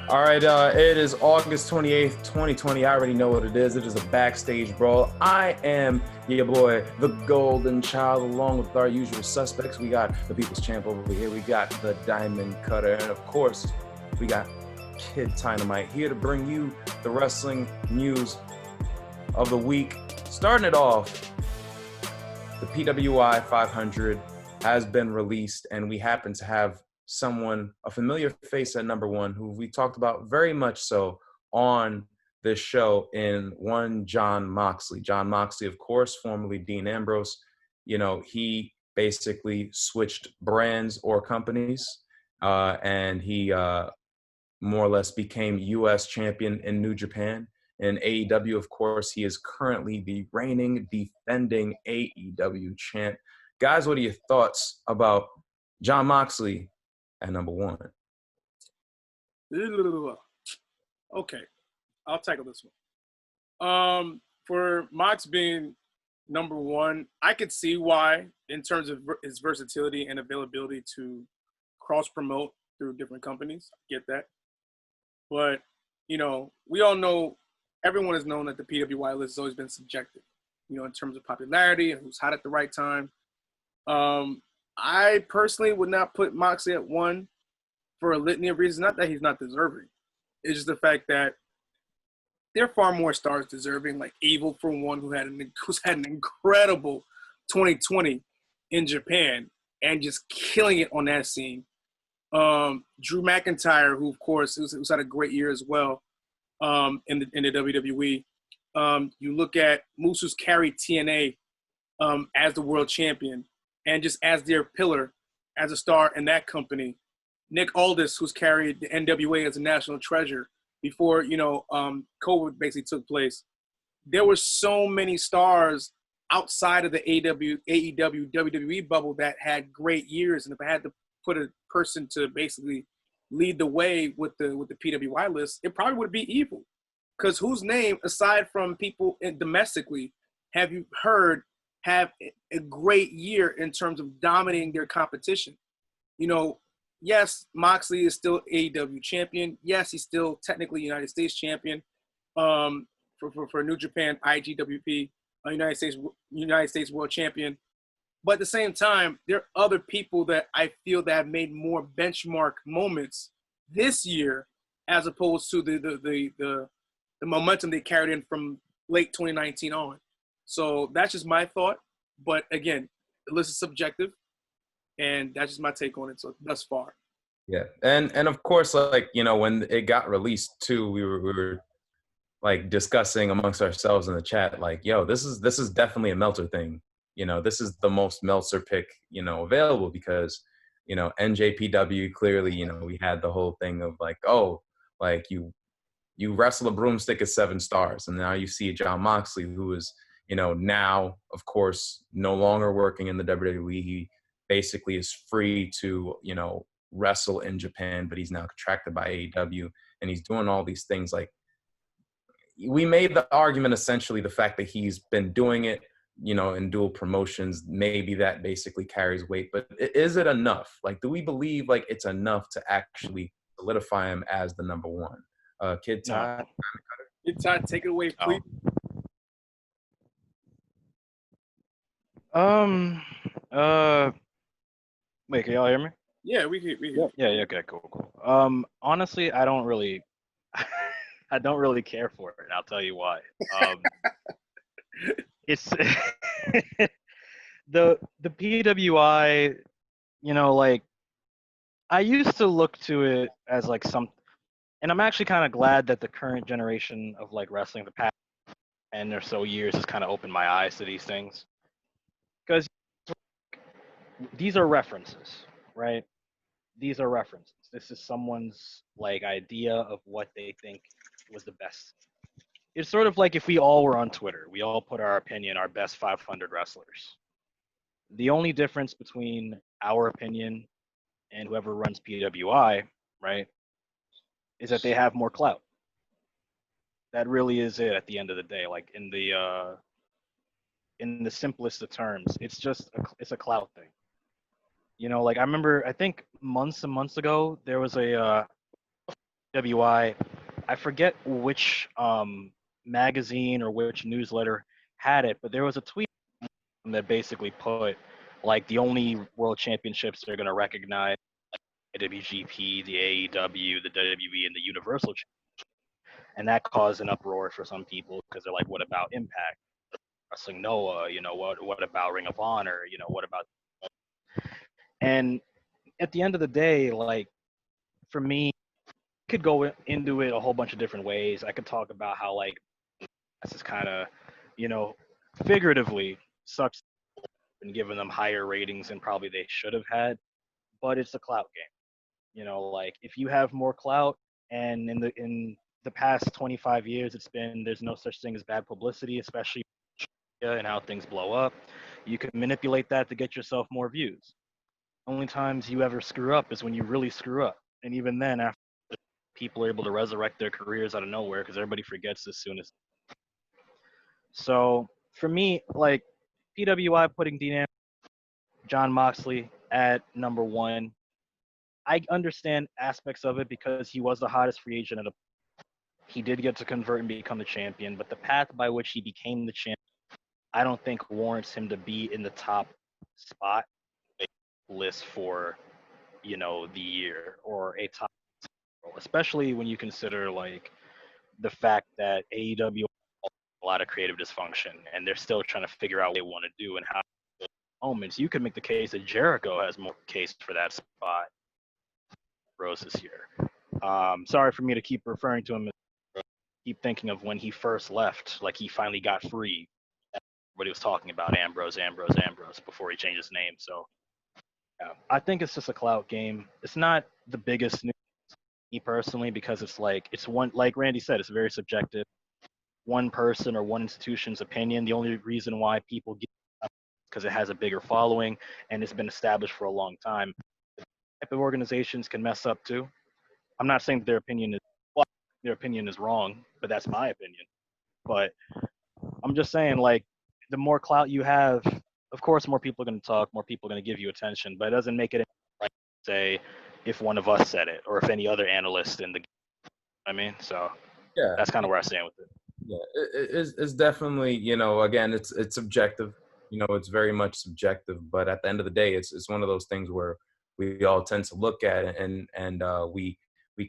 All right, it is August 28th, 2020. I already know what it is. It is a Backstage Brawl. I am your boy, the Golden Child, along with our usual suspects. We got the People's Champ over here. We got the Diamond Cutter. And, of course, we got Kid Dynamite here to bring you the wrestling news of the week. Starting it off, the PWI 500 has been released, and we happen to have someone, a familiar face at number one, who we talked about very much so on this show in one Jon Moxley. Jon Moxley, of course, formerly Dean Ambrose. You know, he basically switched brands or companies, and he more or less became U.S. champion in New Japan. In AEW, of course, he is currently the reigning, defending AEW champ. Guys, what are your thoughts about Jon Moxley at number one? Okay, I'll tackle this one. For Mox being number one, I could see why, in terms of his versatility and availability to cross-promote through different companies. I get that. But, you know, we all know, everyone has known that the PWI list has always been subjective, you know, in terms of popularity and who's hot at the right time. I personally would not put Moxley at one for a litany of reasons. Not that he's not deserving. It's just the fact that there are far more stars deserving, like Evil, for one, who's had an incredible 2020 in Japan and just killing it on that scene. Drew McIntyre, who, of course, who's had a great year as well in the WWE. You look at Moose, who's carried TNA as the world champion, and just as their pillar, as a star in that company. Nick Aldis, who's carried the NWA as a national treasure before, you know, COVID basically took place. There were so many stars outside of the AEW, WWE bubble that had great years. And if I had to put a person to basically lead the way with the PWI list, it probably would be Evil. Because whose name, aside from people domestically, have you heard have a great year in terms of dominating their competition? You know, yes, Moxley is still AEW champion. Yes, he's still technically United States champion for New Japan, IGWP, United States world champion. But at the same time, there are other people that I feel that have made more benchmark moments this year, as opposed to the momentum they carried in from late 2019 on. So that's just my thought. But again, the list is subjective, and that's just my take on it so thus far. Yeah, and of course, like, you know, when it got released too, we were like discussing amongst ourselves in the chat, like, yo, this is definitely a Meltzer thing. You know, this is the most Meltzer pick, you know, available because, you know, NJPW, clearly, you know, we had the whole thing of like, oh, like you wrestle a broomstick at 7 stars, and now you see Jon Moxley, who is, you know, now, of course, no longer working in the WWE. He basically is free to, you know, wrestle in Japan, but he's now contracted by AEW, and he's doing all these things. Like, we made the argument, essentially, the fact that he's been doing it, you know, in dual promotions, maybe that basically carries weight. But is it enough? Like, do we believe like it's enough to actually solidify him as the number one? Kid Todd? Kid Todd, take it away, please. Wait, can y'all hear me? Yeah, we hear. Yeah, okay, cool. Honestly, I don't really care for it. I'll tell you why. It's the PWI, you know, like, I used to look to it as like and I'm actually kind of glad that the current generation of like wrestling, the past 10 or so years, has kind of opened my eyes to these things, because these are references, right? These are references. This is someone's like idea of what they think was the best. It's sort of like if we all were on Twitter, we all put our opinion, our best 500 wrestlers. The only difference between our opinion and whoever runs PWI, right, is that they have more clout. That really is it at the end of the day. Like, in the simplest of terms, it's a clout thing. You know, like, I remember, I think months and months ago, there was a PWI. I forget which magazine or which newsletter had it, but there was a tweet that basically put like the only world championships they're going to recognize the WGP, the AEW, the WWE, and the Universal and that caused an uproar for some people because they're like, what about Impact? Wrestling Noah, what about Ring of Honor? What about and at the end of the day, like for me, I could go into it a whole bunch of different ways. I could talk about how like this is kind of, you know, figuratively sucks and giving them higher ratings than probably they should have had, but it's a clout game. Like if you have more clout, and in the past 25 years, it's been there's no such thing as bad publicity, especially and how things blow up. You can manipulate that to get yourself more views. Only times you ever screw up is when you really screw up, and even then, after people are able to resurrect their careers out of nowhere because everybody forgets as soon as. So for me, like PWI putting Jon Moxley at number one, I understand aspects of it because he was the hottest free agent he did get to convert and become the champion, but the path by which he became the champion, I don't think warrants him to be in the top spot list for, the year or a top role, especially when you consider like the fact that AEW a lot of creative dysfunction and they're still trying to figure out what they want to do and how moments. You could make the case that Jericho has more case for that spot Rose this year. Sorry for me to keep referring to him, keep thinking of when he first left, like he finally got free. Everybody was talking about Ambrose before he changed his name. So yeah, I think it's just a clout game. It's not the biggest news me personally because it's one, like Randy said, it's very subjective. One person or one institution's opinion. The only reason why people get because it has a bigger following and it's been established for a long time. Type of organizations can mess up too. I'm not saying their opinion is wrong, but that's my opinion. But I'm just saying, like, the more clout you have, of course, more people are going to talk, more people are going to give you attention, but it doesn't make it right to say if one of us said it or if any other analyst in the. So Yeah, that's kind of where I stand with it. Yeah, it's definitely, again, it's subjective. It's very much subjective, but at the end of the day, it's one of those things where we all tend to look at it and we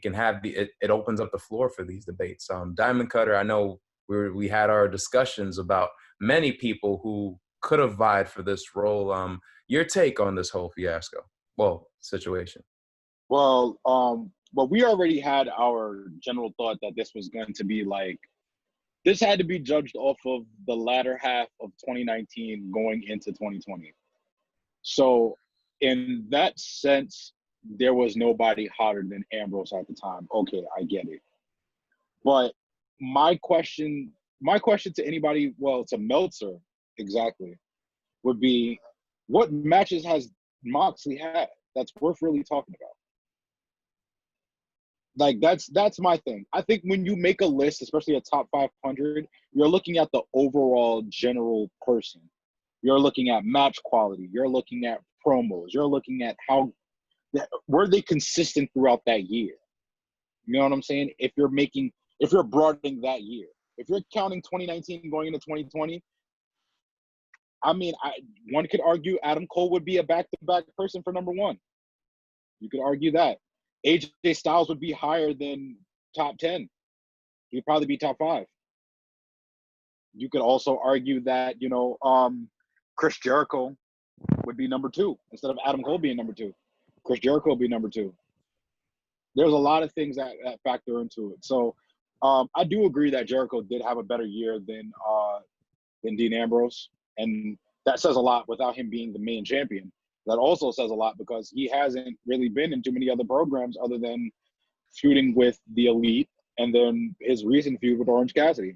can have it opens up the floor for these debates. Diamond Cutter, I know we had our discussions about many people who could have vied for this role. Your take on this whole fiasco, situation? Well, we already had our general thought that this was going to be like, this had to be judged off of the latter half of 2019 going into 2020. So in that sense, there was nobody hotter than Ambrose at the time. Okay, I get it. But my question to anybody, to Meltzer, exactly, would be, what matches has Moxley had that's worth really talking about? Like, that's my thing. I think when you make a list, especially a top 500, you're looking at the overall general person. You're looking at match quality. You're looking at promos. You're looking at were they consistent throughout that year? You know what I'm saying? If you're broadening that year, if you're counting 2019 going into 2020, one could argue Adam Cole would be a back-to-back person for number one. You could argue that. AJ Styles would be higher than top 10. He'd probably be top 5. You could also argue that, Chris Jericho would be number 2 instead of Adam Cole being number 2. Chris Jericho would be number 2. There's a lot of things that factor into it. So I do agree that Jericho did have a better year than Dean Ambrose. And that says a lot without him being the main champion. That also says a lot because he hasn't really been in too many other programs other than feuding with the Elite and then his recent feud with Orange Cassidy.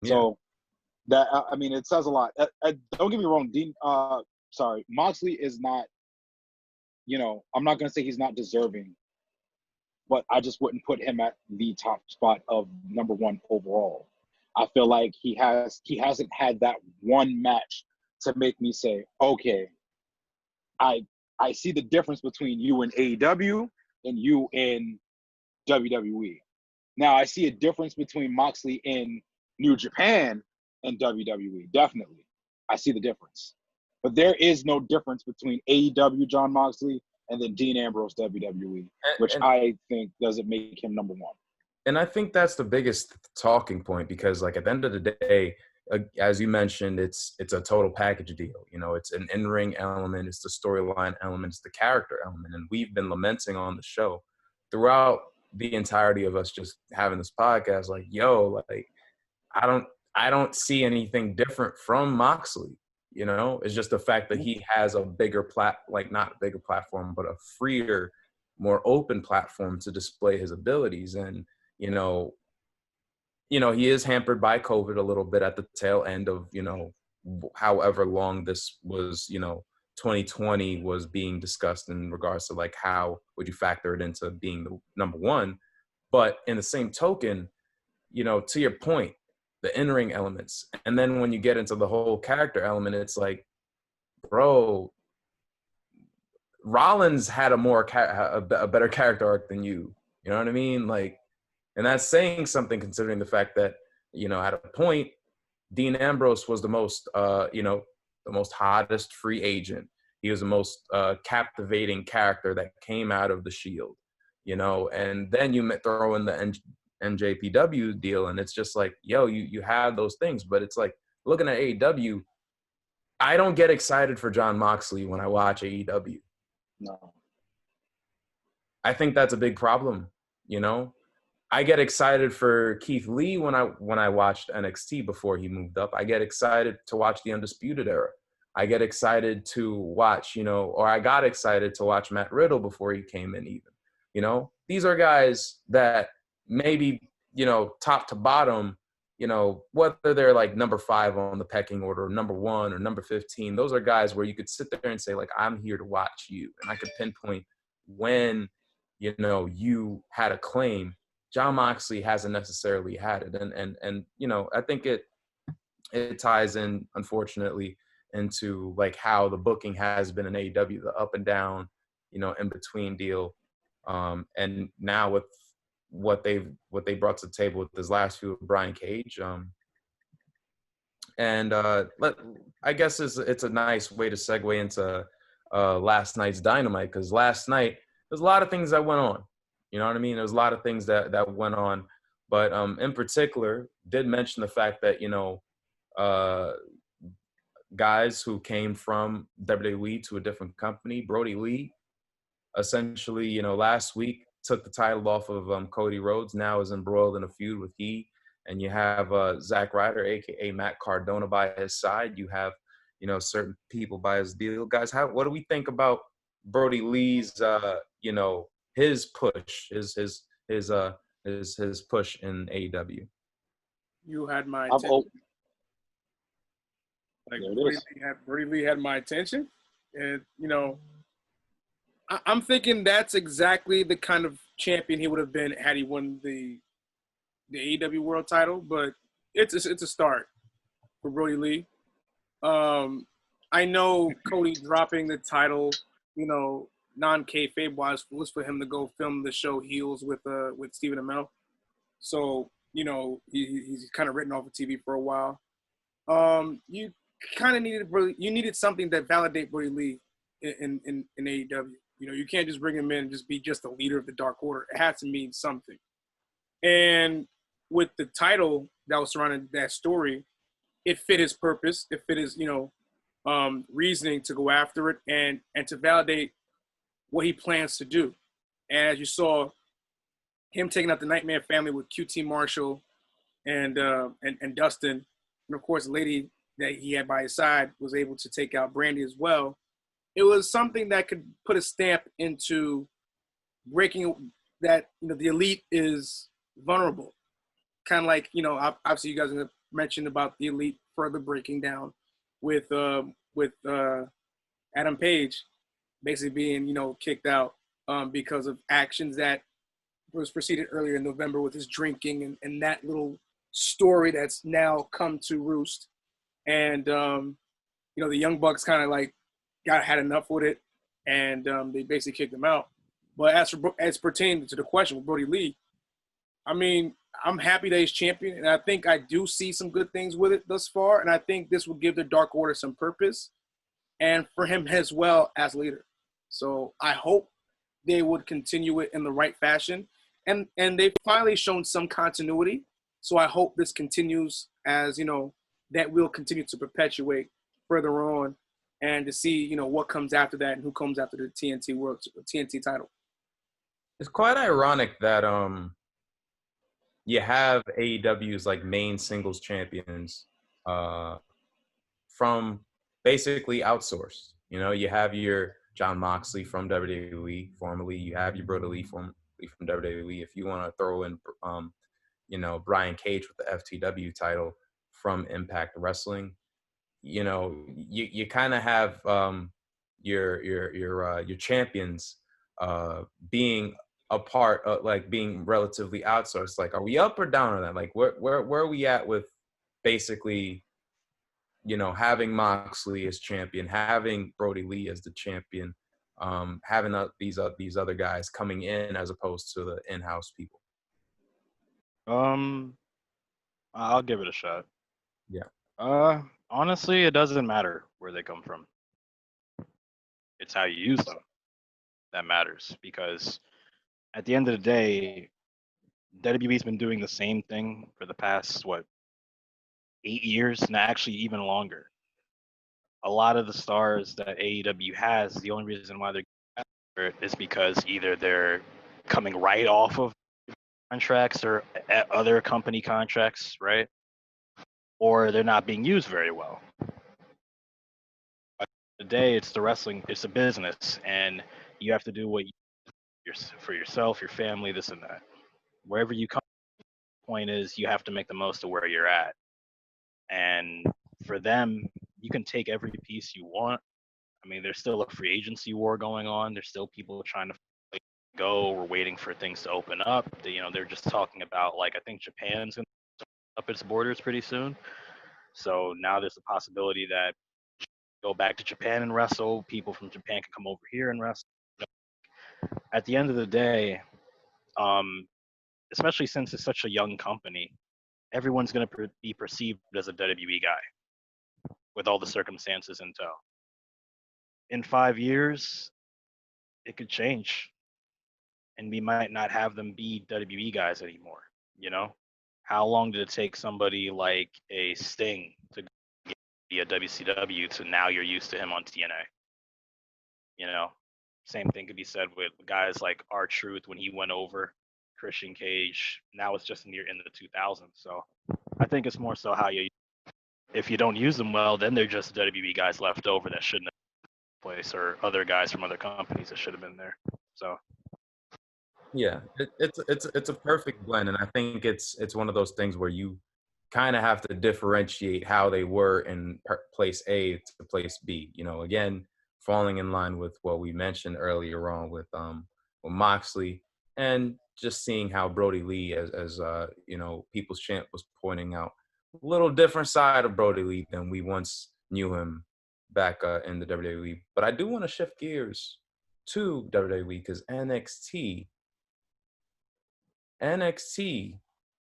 Yeah. So that, it says a lot. Don't get me wrong, Moxley is not, I'm not going to say he's not deserving, but I just wouldn't put him at the top spot of number 1 overall. I feel like he hasn't had that one match to make me say, okay, I see the difference between you in AEW and you in WWE. Now, I see a difference between Moxley in New Japan and WWE. Definitely. I see the difference. But there is no difference between AEW Jon Moxley and then Dean Ambrose WWE, which I think doesn't make him number one. And I think that's the biggest talking point because, like, at the end of the day, as you mentioned, it's a total package deal. You know, it's an in-ring element, it's the storyline element, it's the character element. And we've been lamenting on the show throughout the entirety of us just having this podcast, like, yo, like, I don't see anything different from Moxley. You know, it's just the fact that he has a bigger not a bigger platform, but a freer, more open platform to display his abilities. And, you know, he is hampered by COVID a little bit at the tail end of, you know, however long this was, you know, 2020 was being discussed in regards to, like, how would you factor it into being the number one. But in the same token, you know, to your point, the in-ring elements. And then when you get into the whole character element, it's like, bro, Rollins had a better character arc than you. You know what I mean? Like, and that's saying something considering the fact that, you know, at a point, Dean Ambrose was the most, you know, the most hottest free agent. He was the most captivating character that came out of the Shield, you know, and then you throw in the NJPW deal, and it's just like, yo, you have those things, but it's like looking at AEW, I don't get excited for Jon Moxley when I watch AEW. No. I think that's a big problem, you know. I get excited for Keith Lee when I watched NXT before he moved up. I get excited to watch the Undisputed Era. I get excited to watch, you know, or I got excited to watch Matt Riddle before he came in even. You know, these are guys that maybe, you know, top to bottom, you know, whether they're like number 5 on the pecking order, or number 1 or number 15, those are guys where you could sit there and say, like, I'm here to watch you. And I could pinpoint when, you know, you had a claim. Jon Moxley hasn't necessarily had it. And you know, I think it ties in, unfortunately, into like how the booking has been in AEW, the up and down, you know, in between deal. And now with what they brought to the table with this last few with Brian Cage. I guess it's a nice way to segue into last night's Dynamite, because last night there's a lot of things that went on. You know what I mean? There's a lot of things that went on, but in particular, did mention the fact that, you know, guys who came from WWE to a different company, Brody Lee, essentially, you know, last week took the title off of Cody Rhodes, now is embroiled in a feud with he, and you have Zack Ryder, aka Matt Cardona, by his side. You have, you know, certain people by his deal. Guys, what do we think about Brody Lee's, you know, his push, his push in AEW? You had my attention. Like, Brody Lee had my attention, and, you know, I'm thinking that's exactly the kind of champion he would have been had he won the AEW World Title. But it's a start for Brody Lee. I know Cody dropping the title, you know, non-kayfabe wise, was for him to go film the show Heels with Stephen Amell. So, you know, he's kind of written off of TV for a while. You kind of needed something that validate Brody Lee in AEW. You know, you can't just bring him in and just be just a leader of the Dark Order. It has to mean something. And with the title that was surrounding that story, it fit his purpose. It fit his, you know, reasoning to go after it and to validate what he plans to do. And as you saw, him taking out the Nightmare Family with QT Marshall and Dustin, and of course the lady that he had by his side was able to take out Brandy as well. It was something that could put a stamp into breaking that, you know, the Elite is vulnerable. Kind of like, you know, obviously you guys have mentioned about the Elite further breaking down with Adam Page basically being, you know, kicked out because of actions that was preceded earlier in November with his drinking and that little story that's now come to roost. And, you know, the Young Bucks kind of like had enough with it, and they basically kicked him out. But as pertaining to the question with Brody Lee, I mean, I'm happy that he's champion, and I think I do see some good things with it thus far, and I think this will give the Dark Order some purpose, and for him as well as leader. So I hope they would continue it in the right fashion, and they've finally shown some continuity. So I hope this continues, as you know, that will continue to perpetuate further on, and to see what comes after that and who comes after the TNT title. It's quite ironic that you have AEW's like main singles champions from basically outsourced. You have your Jon Moxley from WWE formerly. You have your Brody Lee from WWE. If you want to throw in, Brian Cage with the FTW title from Impact Wrestling, you kind of have your champions being a part of like being relatively outsourced. Like, are we up or down on that? Like, where are we at with basically, having Moxley as champion, having Brody Lee as the champion, having these other guys coming in as opposed to the in-house people? I'll give it a shot. Yeah. Honestly, it doesn't matter where they come from. It's how you use them that matters, because at the end of the day, WWE's been doing the same thing for the past 8 years, and actually even longer. A lot of the stars that AEW has, the only reason why they're getting is because either they're coming right off of contracts or other company contracts, right? Or they're not being used very well. At the end of the day, it's the wrestling, it's a business, and you have to do what for yourself, your family, this and that. Wherever you come, the point is you have to make the most of where you're at. And for them, you can take every piece you want. I mean, there's still a free agency war going on. There's still people trying to go. We're waiting for things to open up. They're just talking about, like, I think Japan's going to up its borders pretty soon. So now there's a possibility that go back to Japan and wrestle. People from Japan can come over here and wrestle. At the end of the day, especially since it's such a young company, everyone's going to be perceived as a WWE guy with all the circumstances in tow. In 5 years, it could change, and we might not have them be WWE guys anymore. How long did it take somebody like a Sting to be a WCW to now you're used to him on TNA? Same thing could be said with guys like R-Truth when he went over, Christian Cage. Now it's just in the 2000s. So I think it's more so how if you don't use them well, then they're just WWE guys left over that shouldn't have been in place, or other guys from other companies that should have been there. So yeah, it's a perfect blend, and I think it's one of those things where you kind of have to differentiate how they were in place A to place B. Again, falling in line with what we mentioned earlier on with Moxley, and just seeing how Brody Lee, as People's Champ was pointing out, a little different side of Brody Lee than we once knew him back in the WWE. But I do want to shift gears to WWE because NXT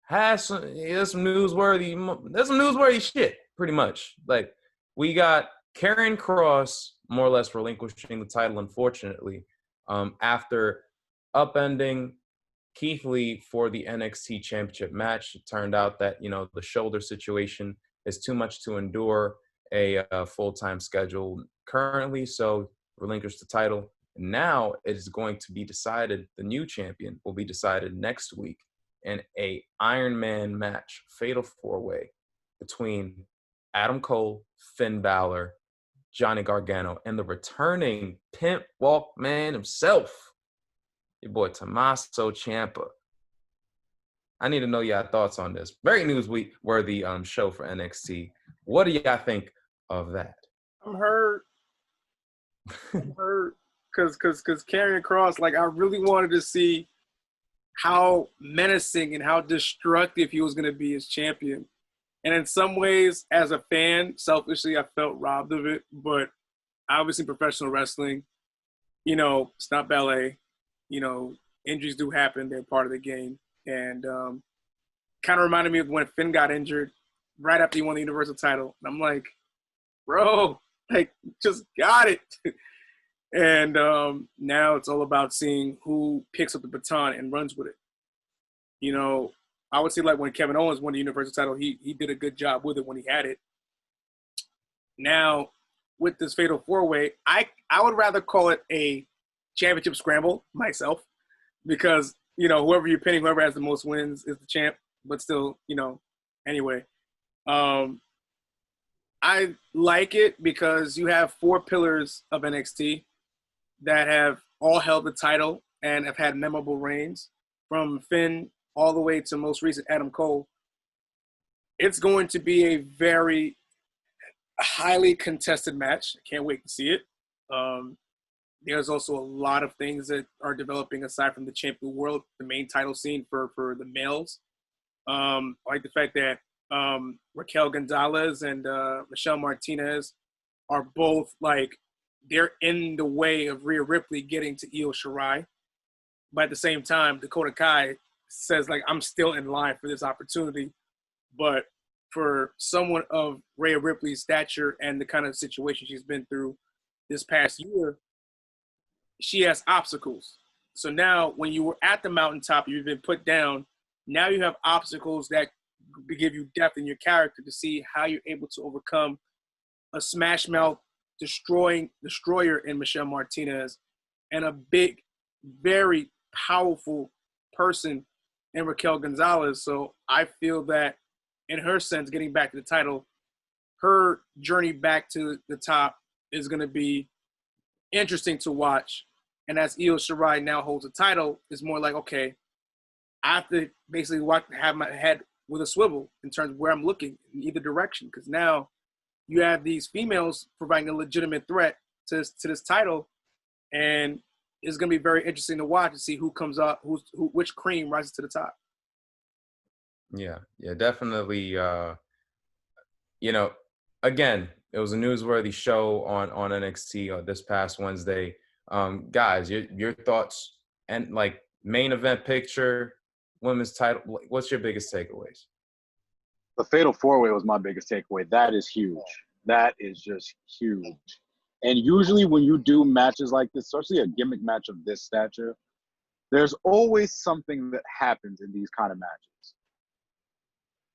has some newsworthy shit, pretty much. Like, we got Karrion Kross more or less relinquishing the title, unfortunately, after upending Keith Lee for the NXT Championship match. It turned out that, the shoulder situation is too much to endure a full-time schedule currently, so relinquished the title. Now it is going to be decided, the new champion will be decided next week in a Iron Man match, fatal four-way between Adam Cole, Finn Balor, Johnny Gargano, and the returning Pimp Walk Man himself, your boy Tommaso Ciampa. I need to know your thoughts on this. Very newsworthy show for NXT. What do y'all think of that? I'm hurt. Because Karrion Kross, like, I really wanted to see how menacing and how destructive he was going to be as champion. And in some ways, as a fan, selfishly, I felt robbed of it. But obviously, professional wrestling, it's not ballet. you know, injuries do happen. They're part of the game. And kind of reminded me of when Finn got injured right after he won the Universal title. And I'm like, bro, like, just got it. And now it's all about seeing who picks up the baton and runs with it. You know, I would say like when Kevin Owens won the Universal title, he did a good job with it when he had it. Now, with this Fatal 4-Way, I would rather call it a championship scramble myself because, you know, whoever you're pinning, whoever has the most wins is the champ. But still, you know, anyway. I like it because you have 4 pillars of NXT that have all held the title and have had memorable reigns, from Finn all the way to most recent Adam Cole. It's going to be a very highly contested match. I can't wait to see it. There's also a lot of things that are developing aside from the Champion World, the main title scene for the males. I like the fact that Raquel Gonzalez and Michelle Martinez are both like, they're in the way of Rhea Ripley getting to Io Shirai. But at the same time, Dakota Kai says, like, I'm still in line for this opportunity. But for someone of Rhea Ripley's stature and the kind of situation she's been through this past year, she has obstacles. So now when you were at the mountaintop, you've been put down, now you have obstacles that give you depth in your character to see how you're able to overcome a smash mouth destroyer in Michelle Martinez and a big, very powerful person in Raquel Gonzalez. So I feel that in her sense, getting back to the title, her journey back to the top is going to be interesting to watch. And as Io Shirai now holds the title, it's more like, okay, I have to basically have my head with a swivel in terms of where I'm looking in either direction, because now you have these females providing a legitimate threat to this title, and it's going to be very interesting to watch and see who comes up, which cream rises to the top. Yeah, definitely. You know, again, it was a newsworthy show on NXT this past Wednesday. Guys, your thoughts and like main event picture, women's title. What's your biggest takeaways? The Fatal 4-Way was my biggest takeaway. That is huge. That is just huge. And usually when you do matches like this, especially a gimmick match of this stature, there's always something that happens in these kind of matches.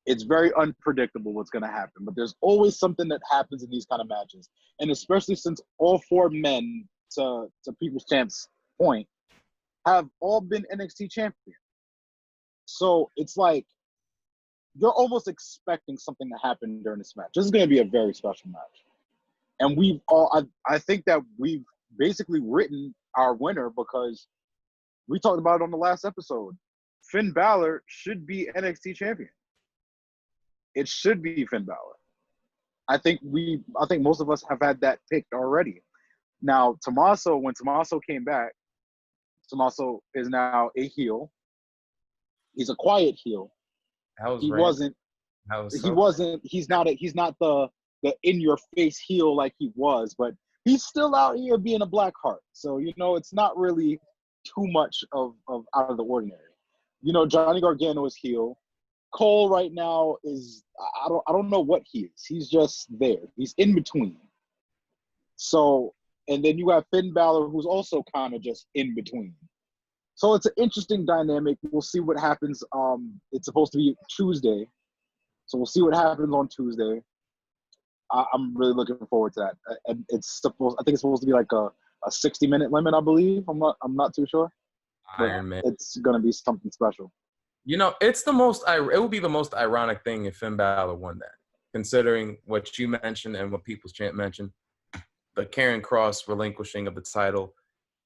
It's very unpredictable what's going to happen, but there's always something that happens in these kind of matches. And especially since all 4 men, to People's Champ's point, have all been NXT champions. So it's like, you're almost expecting something to happen during this match. This is going to be a very special match. And I think that we've basically written our winner because we talked about it on the last episode. Finn Balor should be NXT champion. It should be Finn Balor. I think most of us have had that picked already. Now, when Tommaso came back, Tommaso is now a heel. He's a quiet heel. He's not the in your face heel like he was, but he's still out here being a black heart. So, you know, it's not really too much of out of the ordinary. You know, Johnny Gargano is heel. Cole right now is, I don't know what he is. He's just there. He's in between. So, and then you have Finn Balor, who's also kind of just in between. So it's an interesting dynamic. We'll see what happens. It's supposed to be Tuesday. So we'll see what happens on Tuesday. I'm really looking forward to that. I think it's supposed to be like a 60-minute limit, I believe. I'm not too sure. Iron Man. It's going to be something special. You know, it would be the most ironic thing if Finn Balor won that, considering what you mentioned and what People's Champ mentioned, the Karrion Kross relinquishing of the title,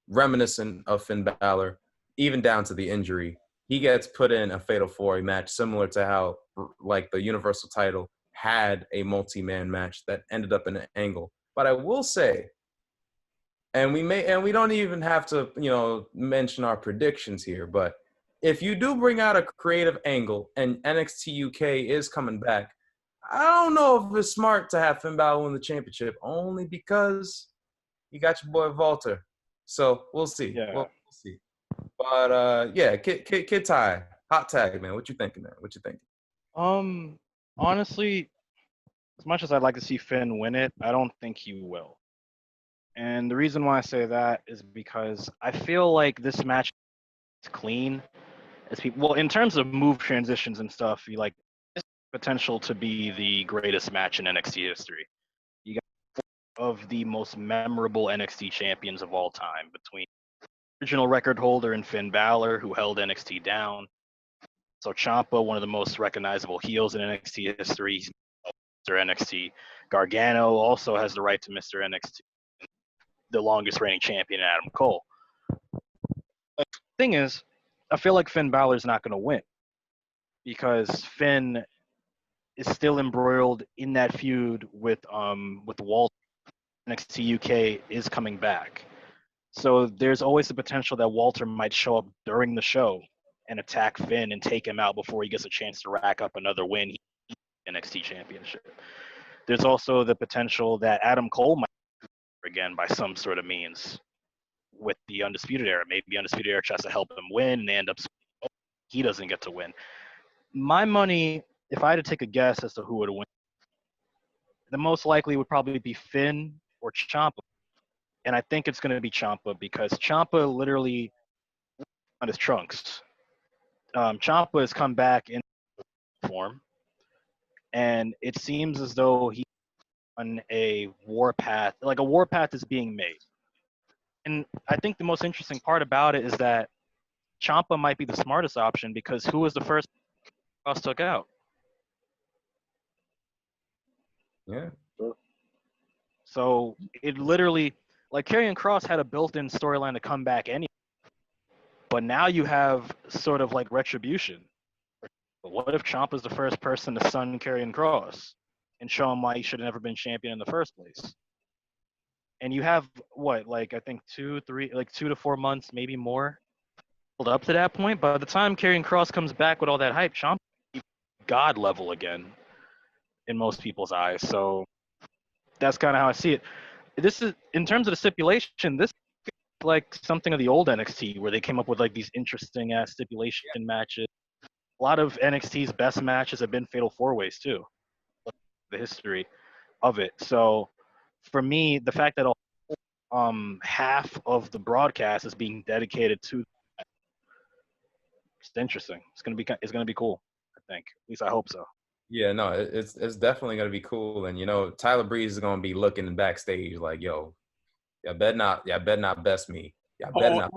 reminiscent of Finn Balor, even down to the injury. He gets put in a Fatal 4-Way match, similar to how, like, the Universal title had a multi-man match that ended up in an angle. But I will say, and we don't even have to, you know, mention our predictions here, but if you do bring out a creative angle and NXT UK is coming back, I don't know if it's smart to have Finn Balor win the championship, only because you got your boy Walter. So we'll see. Yeah. We'll see. But yeah, Kid Ty, hot tag, man. What you thinking, man? What you thinking? Honestly, as much as I'd like to see Finn win it, I don't think he will. And the reason why I say that is because I feel like this match is clean. As people, well, in terms of move transitions and stuff, you like it's potential to be the greatest match in NXT history. You got four of the most memorable NXT champions of all time between original record holder and Finn Balor, who held NXT down. So Ciampa, one of the most recognizable heels in NXT history, Mr. NXT. Gargano also has the right to Mr. NXT, the longest reigning champion, Adam Cole. But the thing is, I feel like Finn Balor's not going to win because Finn is still embroiled in that feud with Walt. NXT UK is coming back. So there's always the potential that Walter might show up during the show and attack Finn and take him out before he gets a chance to rack up another win, NXT Championship. There's also the potential that Adam Cole might again by some sort of means with the Undisputed Era. Maybe Undisputed Era tries to help him win and they end up he doesn't get to win. My money, if I had to take a guess as to who would win, the most likely would probably be Finn or Ciampa. And I think it's going to be Ciampa because Ciampa literally on his trunks. Ciampa has come back in form, and it seems as though he's on a warpath. Like a warpath is being made. And I think the most interesting part about it is that Ciampa might be the smartest option because who was the first Cross took out? Yeah. So it literally, like Karrion Kross had a built-in storyline to come back anyway. But now you have sort of like retribution. But what if Ciampa's the first person to sun Karrion Kross and show him why he should have never been champion in the first place? And you have what, like I think 2 to 4 months, maybe more, build up to that point. By the time Karrion Kross comes back with all that hype, Ciampa God level again in most people's eyes. So that's kind of how I see it. This is in terms of the stipulation. This is like something of the old NXT where they came up with like these interesting ass stipulation matches. A lot of NXT's best matches have been fatal four ways too. The history of it. So for me, the fact that half of the broadcast is being dedicated to it's interesting. It's gonna be cool. I think. At least I hope so. Yeah, no, it's definitely gonna be cool, and Tyler Breeze is gonna be looking backstage like, yo, y'all better not best me. Y'all better not.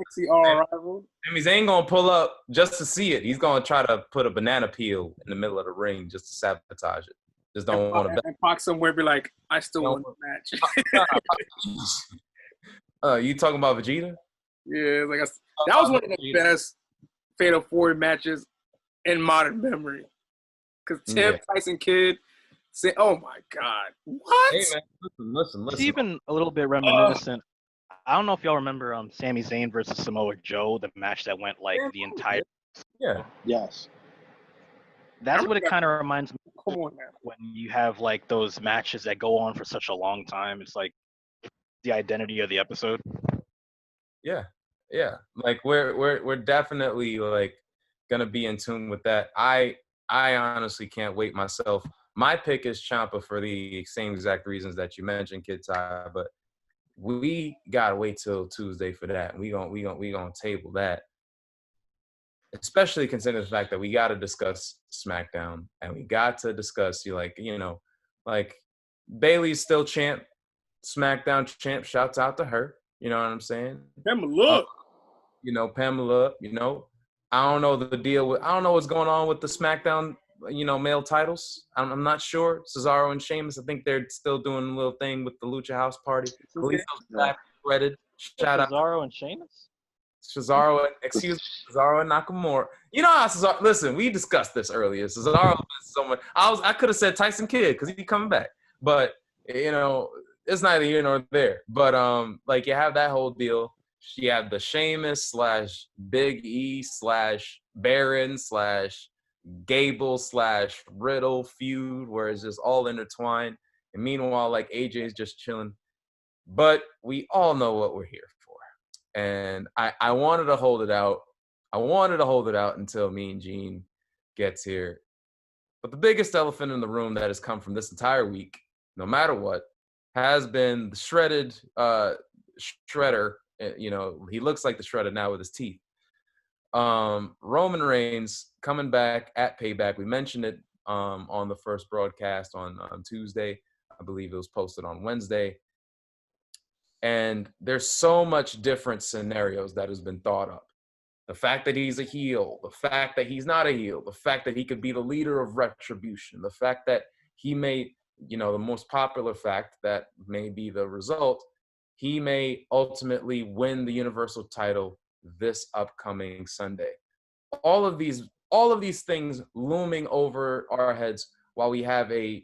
Sammy's ain't gonna pull up just to see it. He's gonna try to put a banana peel in the middle of the ring just to sabotage it. Just don't want to. And Pac somewhere be like, I still won the match. You talking about Vegeta? Yeah, like that was one of the best Fatal 4 matches in modern memory. Because Tim Tyson Kidd said, "Oh my God, what?" Hey man, listen. It's even a little bit reminiscent. I don't know if y'all remember Sami Zayn versus Samoa Joe, the match that went like the entire. Yeah. Yes. That's what it kind of reminds me. Come on now. When you have like those matches that go on for such a long time, it's like the identity of the episode. Yeah. Like we're definitely like gonna be in tune with that. I honestly can't wait myself. My pick is Ciampa for the same exact reasons that you mentioned, Kid Ty, but we gotta wait till Tuesday for that. We gonna table that. Especially considering the fact that we gotta discuss SmackDown and we got to discuss like Bayley's still champ, SmackDown champ. Shouts out to her. You know what I'm saying? Pamela. Pamela. I don't know the deal with. I don't know what's going on with the SmackDown. Male titles. I'm not sure. Cesaro and Sheamus. I think they're still doing a little thing with the Lucha House Party. Kalisto's back threaded. Shout out Cesaro and Sheamus. Cesaro and Nakamura. You know how Cesaro. Listen, we discussed this earlier. Cesaro is someone. I could have said Tyson Kidd because he's coming back, but it's neither here nor there. But like you have that whole deal. You have the Sheamus / Big E / Baron / Gable / Riddle feud, where it's just all intertwined. And meanwhile, like AJ's just chilling. But we all know what we're here for. And I wanted to hold it out I wanted to hold it out until Mean Gene gets here. But the biggest elephant in the room that has come from this entire week, no matter what, has been the shredded shredder. You know, he looks like the shredder now with his teeth. Roman Reigns coming back at Payback. We mentioned it on the first broadcast on Tuesday. I believe it was posted on Wednesday. And there's so much different scenarios that has been thought up. The fact that he's a heel, the fact that he's not a heel, the fact that he could be the leader of Retribution, the fact that he may, you know, the most popular fact that may be the result, he may ultimately win the Universal title this upcoming Sunday. All of these things looming over our heads while we have a,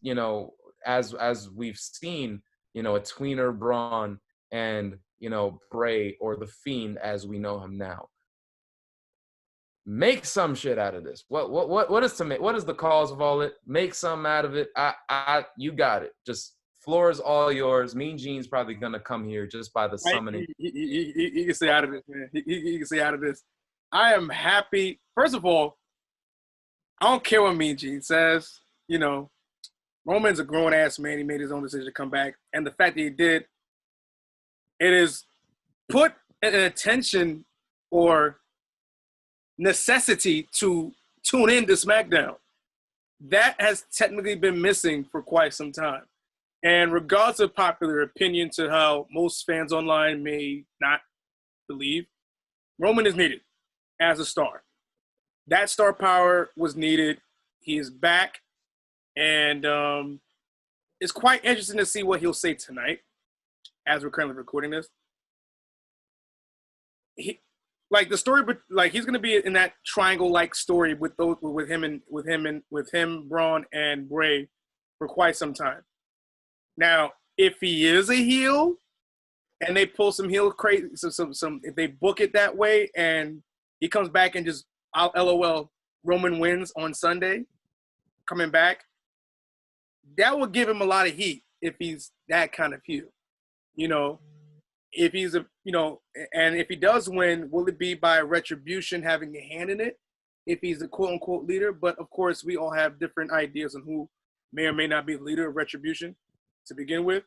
you know, as we've seen, you know, a tweener Braun and, you know, Bray, or the Fiend as we know him now. Make some shit out of this. What is the cause of all it? Make some out of it. You got it. Just floor is all yours. Mean Gene's probably gonna come here just by the summoning. He can stay out of this, man. He can stay out of this. I am happy. First of all, I don't care what Mean Gene says. You know, Roman's a grown ass man. He made his own decision to come back, and the fact that he did, it is put an attention or necessity to tune in to SmackDown. That has technically been missing for quite some time. And regardless of popular opinion to how most fans online may not believe, Roman is needed as a star. That star power was needed. He is back. And it's quite interesting to see what he'll say tonight as we're currently recording this. Like the story, but like he's gonna be in that triangle-like story with him, Braun, and Bray for quite some time. Now, if he is a heel, and they pull some heel crazy, some if they book it that way, and he comes back and just LOL, Roman wins on Sunday, coming back, that would give him a lot of heat if he's that kind of heel, you know. If he's and if he does win, will it be by Retribution having a hand in it? If he's the quote unquote leader, but of course we all have different ideas on who may or may not be the leader of Retribution to begin with.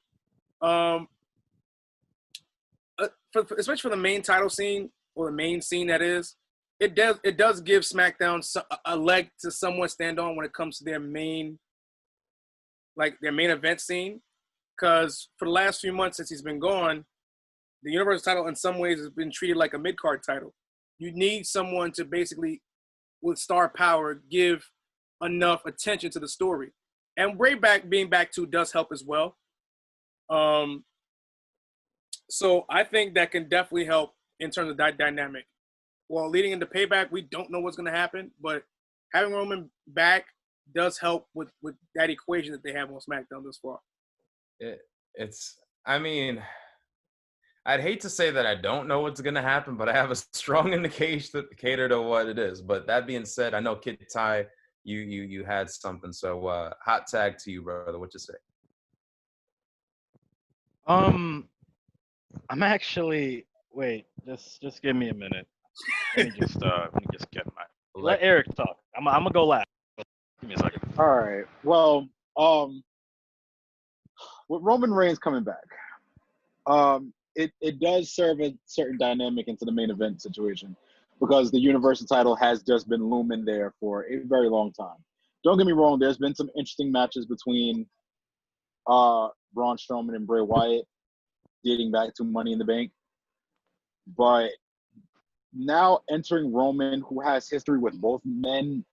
Especially for the main title scene, or the main scene that is, it does give SmackDown a leg to somewhat stand on when it comes to their main event scene. Because for the last few months since he's been gone, the Universal title in some ways has been treated like a mid-card title. You need someone to basically, with star power, give enough attention to the story. And Bray being back too does help as well. So I think that can definitely help in terms of that dynamic. Well, leading into Payback, we don't know what's going to happen, but having Roman back does help with that equation that they have on SmackDown this far. I'd hate to say that I don't know what's going to happen, but I have a strong indicator to what it is. But that being said, I know Kid Ty, you had something. So hot tag to you, brother. What you say? I'm actually just give me a minute. Let me just get my. Let Eric talk. I'm gonna go last. Give me a second. All right. Well, with Roman Reigns coming back, it does serve a certain dynamic into the main event situation, because the Universal title has just been looming there for a very long time. Don't get me wrong, there's been some interesting matches between Braun Strowman and Bray Wyatt dating back to Money in the Bank. But now entering Roman, who has history with both men,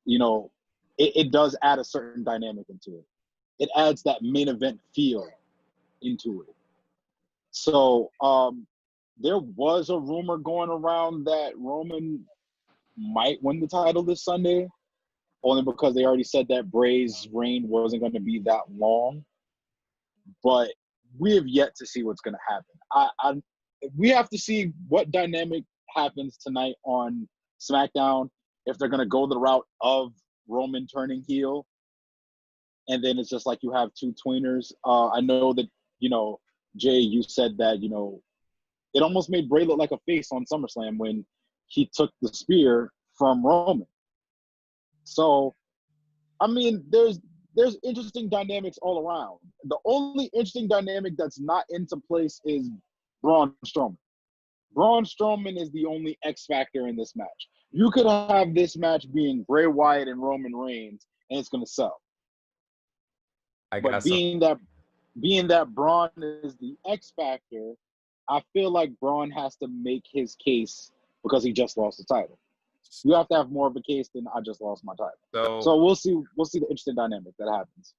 you know, it does add a certain dynamic into it. It adds that main event feel into it. So there was a rumor going around that Roman might win the title this Sunday, only because they already said that Bray's reign wasn't going to be that long. But we have yet to see what's going to happen. We have to see what dynamic happens tonight on SmackDown, if they're going to go the route of Roman turning heel. And then it's just like you have two tweeners. I know that, you know, Jay, you said that, you know, it almost made Bray look like a face on SummerSlam when he took the spear from Roman. So, I mean, there's interesting dynamics all around. The only interesting dynamic that's not into place is Braun Strowman. Braun Strowman is the only X factor in this match. You could have this match being Bray Wyatt and Roman Reigns, and it's going to sell. But being that Braun is the X factor, I feel like Braun has to make his case because he just lost the title. You have to have more of a case than I just lost my title. So we'll see the interesting dynamic that happens.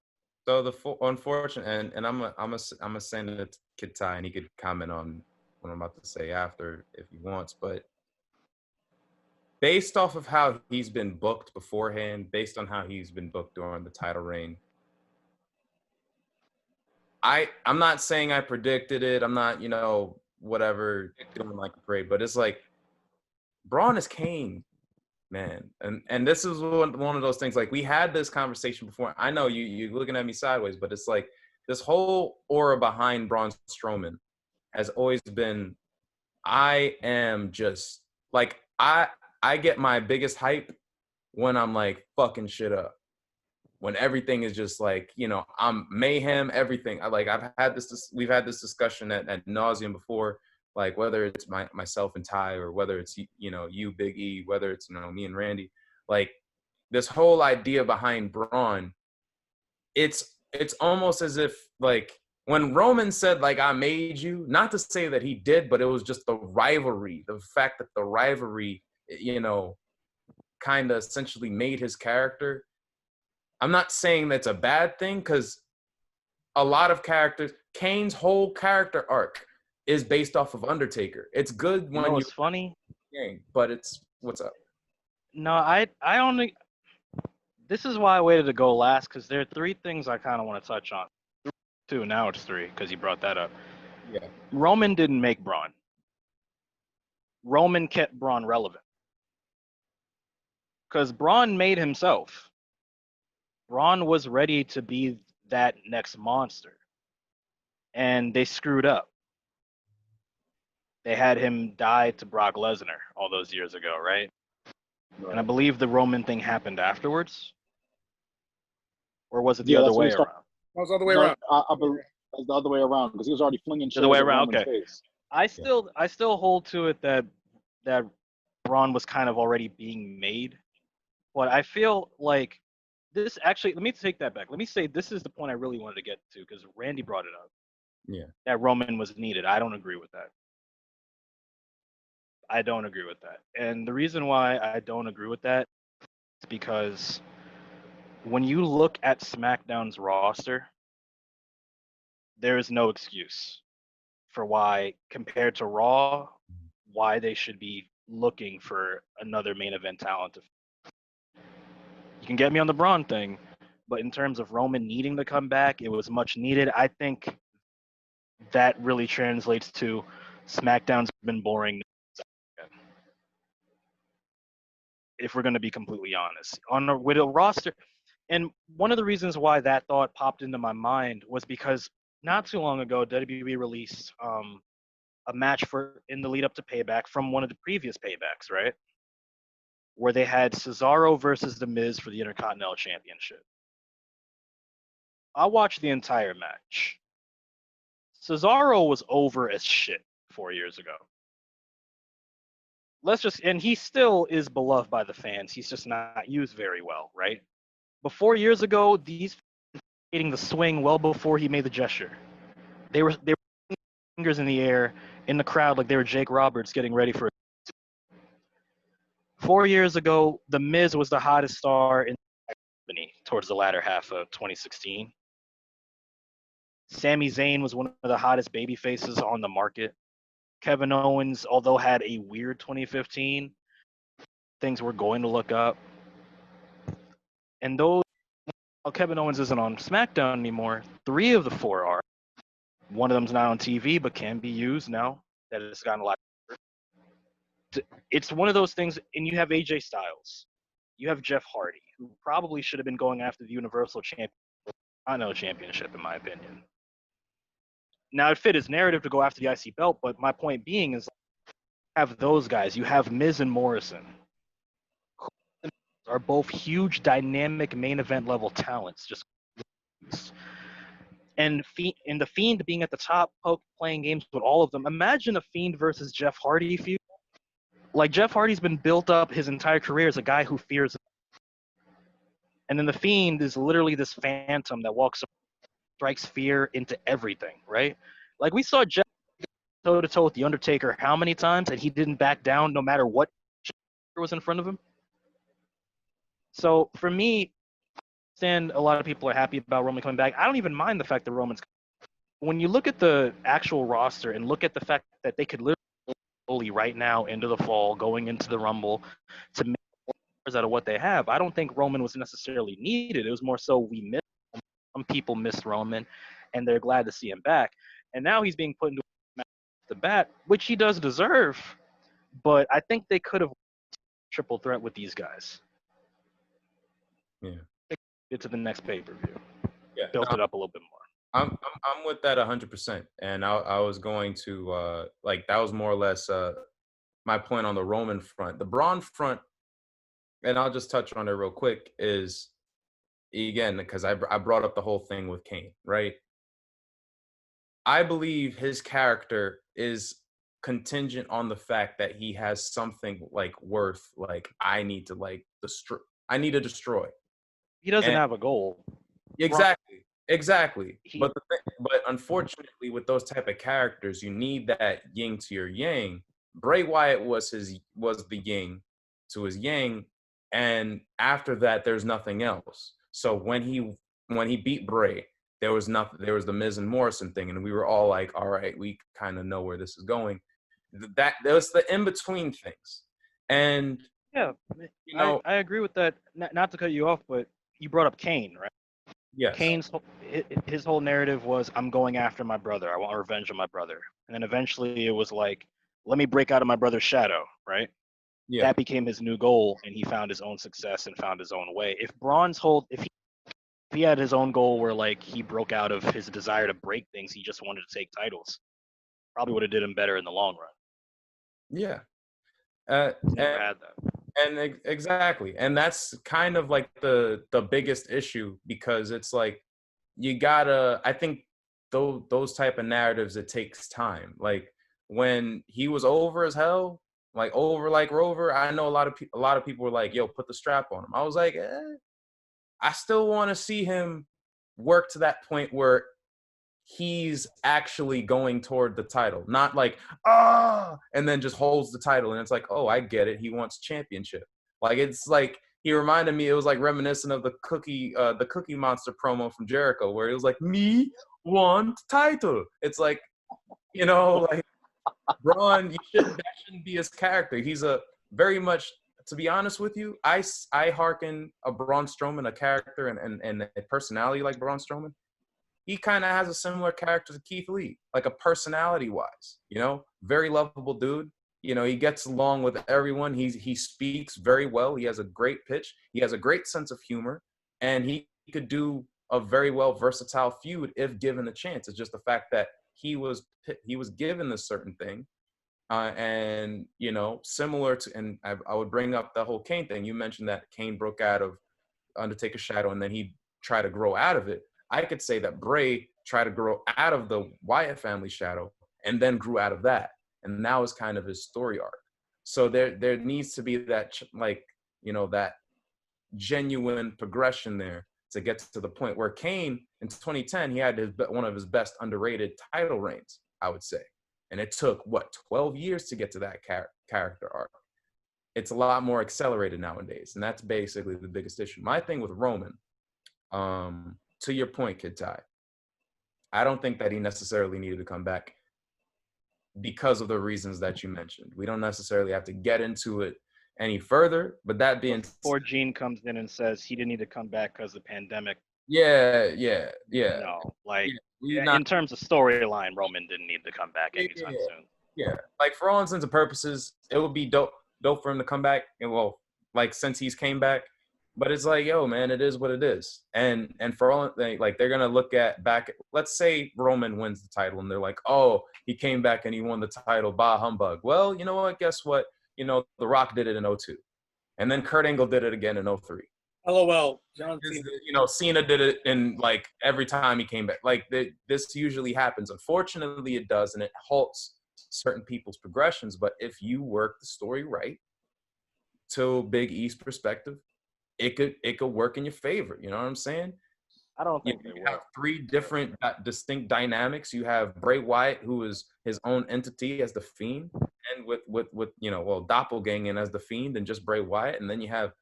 So the unfortunate, and I'm gonna send it to Kid Ty, and he could comment on what I'm about to say after if he wants. But based off of how he's been booked beforehand, based on how he's been booked during the title reign, I'm not saying I predicted it. I'm not, whatever, doing like a parade, but it's like Braun is Kane, man. And this is one of those things, like we had this conversation before. I know you're looking at me sideways, but it's like this whole aura behind Braun Strowman has always been, I am just like, I get my biggest hype when I'm like fucking shit up. When everything is just like, I'm mayhem, everything. We've had this discussion at nauseum before, like whether it's myself and Ty, or whether it's, you, Big E, whether it's, me and Randy, like this whole idea behind Braun, it's almost as if like when Roman said, like, I made you, not to say that he did, but it was just the rivalry, the fact that the rivalry, kind of essentially made his character. I'm not saying that's a bad thing, because a lot of characters, Kane's whole character arc is based off of Undertaker. It's good when it's funny, but it's what's up. No, I only. This is why I waited to go last, because there are three things I kind of want to touch on. Two, now it's three, because you brought that up. Yeah. Roman didn't make Braun. Roman kept Braun relevant. Because Braun made himself. Braun was ready to be that next monster. And they screwed up. They had him die to Brock Lesnar all those years ago, right? And I believe the Roman thing happened afterwards. Or was it the other way around? That was the other way around. I believe it was the other way around, because he was already flinging shit. The other way around, okay. Face. I still hold to it that Braun was kind of already being made. But I feel like this actually, let me take that back. Let me say this is the point I really wanted to get to, because Randy brought it up. Yeah. That Roman was needed. I don't agree with that. And the reason why I don't agree with that is because when you look at SmackDown's roster, there is no excuse for why, compared to Raw, why they should be looking for another main event talent. You can get me on the Braun thing, but in terms of Roman needing to come back, it was much needed. I think that really translates to SmackDown's been boring. If we're going to be completely honest, with a roster, and one of the reasons why that thought popped into my mind was because not too long ago, WWE released a match in the lead up to Payback from one of the previous Paybacks, right? Where they had Cesaro versus The Miz for the Intercontinental Championship. I watched the entire match. Cesaro was over as shit 4 years ago. And he still is beloved by the fans. He's just not used very well, right? But 4 years ago, these hitting the swing well before he made the gesture. They were putting fingers in the air in the crowd like they were Jake Roberts getting ready for. 4 years ago, The Miz was the hottest star in the company towards the latter half of 2016. Sami Zayn was one of the hottest baby faces on the market. Kevin Owens, although had a weird 2015, things were going to look up. And though Kevin Owens isn't on SmackDown anymore, 3 of the 4 are. One of them's not on TV, but can be used now that it's gotten a lot better. It's one of those things, and you have AJ Styles. You have Jeff Hardy, who probably should have been going after the Universal Championship, in my opinion. Now, it fit his narrative to go after the IC belt, but my point being is have those guys. You have Miz and Morrison, who are both huge, dynamic main event level talents. Just and the Fiend being at the top, playing games with all of them. Imagine a Fiend versus Jeff Hardy feud. Like Jeff Hardy's been built up his entire career as a guy who fears, and then the Fiend is literally this phantom that walks up, strikes fear into everything. Right? Like we saw Jeff toe to toe with the Undertaker how many times, and he didn't back down no matter what was in front of him. So for me, a lot of people are happy about Roman coming back. I don't even mind the fact that Roman's. When you look at the actual roster and look at the fact that they could literally right now into the fall, going into the Rumble, to make out of what they have, I don't think Roman was necessarily needed. It was more so we missed him. Some people missed Roman, and they're glad to see him back. And now he's being put into the bat, which he does deserve. But I think they could have triple threat with these guys. Yeah. Get to the next pay-per-view. Yeah. Built it up a little bit more. I'm with that 100%. And I was going to that was more or less my point on the Roman front. The Braun front, and I'll just touch on it real quick, is again because I brought up the whole thing with Kane, right? I believe his character is contingent on the fact that he has something like worth, like I need to destroy. He doesn't have a goal. Exactly. But unfortunately, with those type of characters, you need that yin to your yang. Bray Wyatt was the yin to his yang, and after that, there's nothing else. So when he beat Bray, there was nothing. There was the Miz and Morrison thing, and we were all like, "All right, we kind of know where this is going." That there was the in between things, and yeah, I agree with that. Not to cut you off, but you brought up Kane, right? Yes. Kane's his whole narrative was, I'm going after my brother. I want revenge on my brother. And then eventually it was like, let me break out of my brother's shadow, right? Yeah. That became his new goal, and he found his own success and found his own way. If he had his own goal where like he broke out of his desire to break things, he just wanted to take titles, probably would have did him better in the long run. Yeah. Never had that. And exactly. And that's kind of like the biggest issue, because it's like you gotta, I think those type of narratives, it takes time. Like when he was over as hell, like over like Rover, I know a lot of people were like, yo, put the strap on him. I was like, I still want to see him work to that point where he's actually going toward the title, not like and then just holds the title and it's like, oh, I get it, he wants championship. Like it's like he reminded me, it was like reminiscent of the Cookie Monster promo from Jericho, where it was like, me want title. It's like, you know, like Braun, that shouldn't be his character. He's a very much, to be honest with you, I hearken a Braun Strowman, a character and a personality like Braun Strowman. He kind of has a similar character to Keith Lee, like a personality-wise, you know, very lovable dude. You know, he gets along with everyone. He speaks very well. He has a great pitch. He has a great sense of humor, and he could do a very well versatile feud if given a chance. It's just the fact that he was given this certain thing, and you know, similar to, and I would bring up the whole Kane thing. You mentioned that Kane broke out of Undertaker's shadow, and then he tried to grow out of it. I could say that Bray tried to grow out of the Wyatt family shadow and then grew out of that. And now is kind of his story arc. So there needs to be that, like, you know, that genuine progression there to get to the point where Kane in 2010, he had one of his best underrated title reigns, I would say. And it took, 12 years to get to that character arc. It's a lot more accelerated nowadays. And that's basically the biggest issue. My thing with Roman, to your point, Kid Ty, I don't think that he necessarily needed to come back because of the reasons that you mentioned. We don't necessarily have to get into it any further, but that being before Gene comes in and says he didn't need to come back because of the pandemic. Yeah. No, like in terms of storyline, Roman didn't need to come back anytime soon. Yeah, like for all intents and purposes, it would be dope for him to come back. And well, like since he's came back, But it's like, yo, man, it is what it is. And for all like they're gonna look at back. Let's say Roman wins the title, and they're like, oh, he came back and he won the title. Bah humbug. Well, you know what? Guess what? You know, The Rock did it in '02, and then Kurt Angle did it again in '03. LOL. John Cena. You know, Cena did it in like every time he came back. Like this usually happens. Unfortunately, it does, and it halts certain people's progressions. But if you work the story right, to Big E's perspective, it could work in your favor. You know what I'm saying? I don't You think they have will. three different distinct dynamics. You have Bray Wyatt, who is his own entity as the Fiend, and with you know, well, doppelganging as the Fiend and just Bray Wyatt, and then you have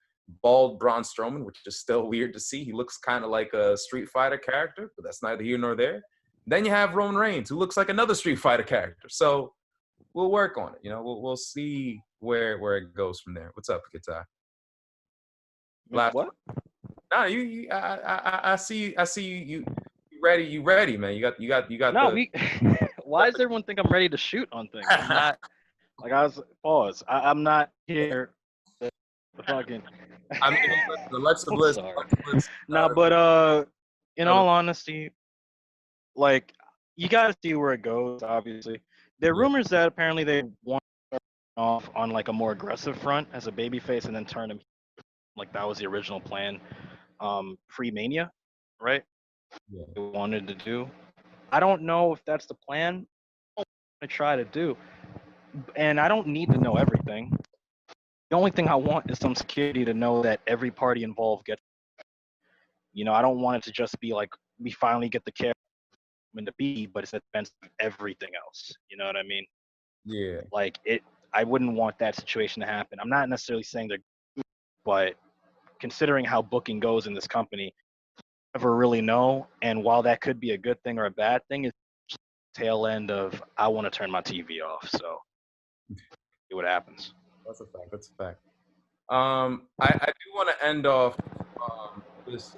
bald Braun Strowman, which is still weird to see. He looks kind of like a Street Fighter character, but that's neither here nor there. Then you have Roman Reigns, who looks like another Street Fighter character. So we'll work on it. You know, we'll see where it goes from there. What's up, Kitai? What? No, I see you ready. You ready, man. You got. No, the, why does everyone think I'm ready to shoot on things? I'm not. Like I was pause. I'm not here. The fucking. I mean, the Alexa Bliss. Sorry. Alexa Bliss No, in all honesty, like you gotta see where it goes. Obviously, there are rumors that apparently they want to start off on like a more aggressive front as a babyface and then turn him. Like that was the original plan, pre-Mania, right? Yeah. They wanted to do. I don't know if that's the plan. I'm gonna try to do, and I don't need to know everything. The only thing I want is some security to know that every party involved gets. You know, I don't want it to just be like we finally get the character to be, but it's expensive everything else. You know what I mean? Yeah. Like it. I wouldn't want that situation to happen. I'm not necessarily saying they're, but considering how booking goes in this company, never really know. And while that could be a good thing or a bad thing, it's tail end of I want to turn my TV off. So see what happens. That's a fact. That's a fact. I do want to end off this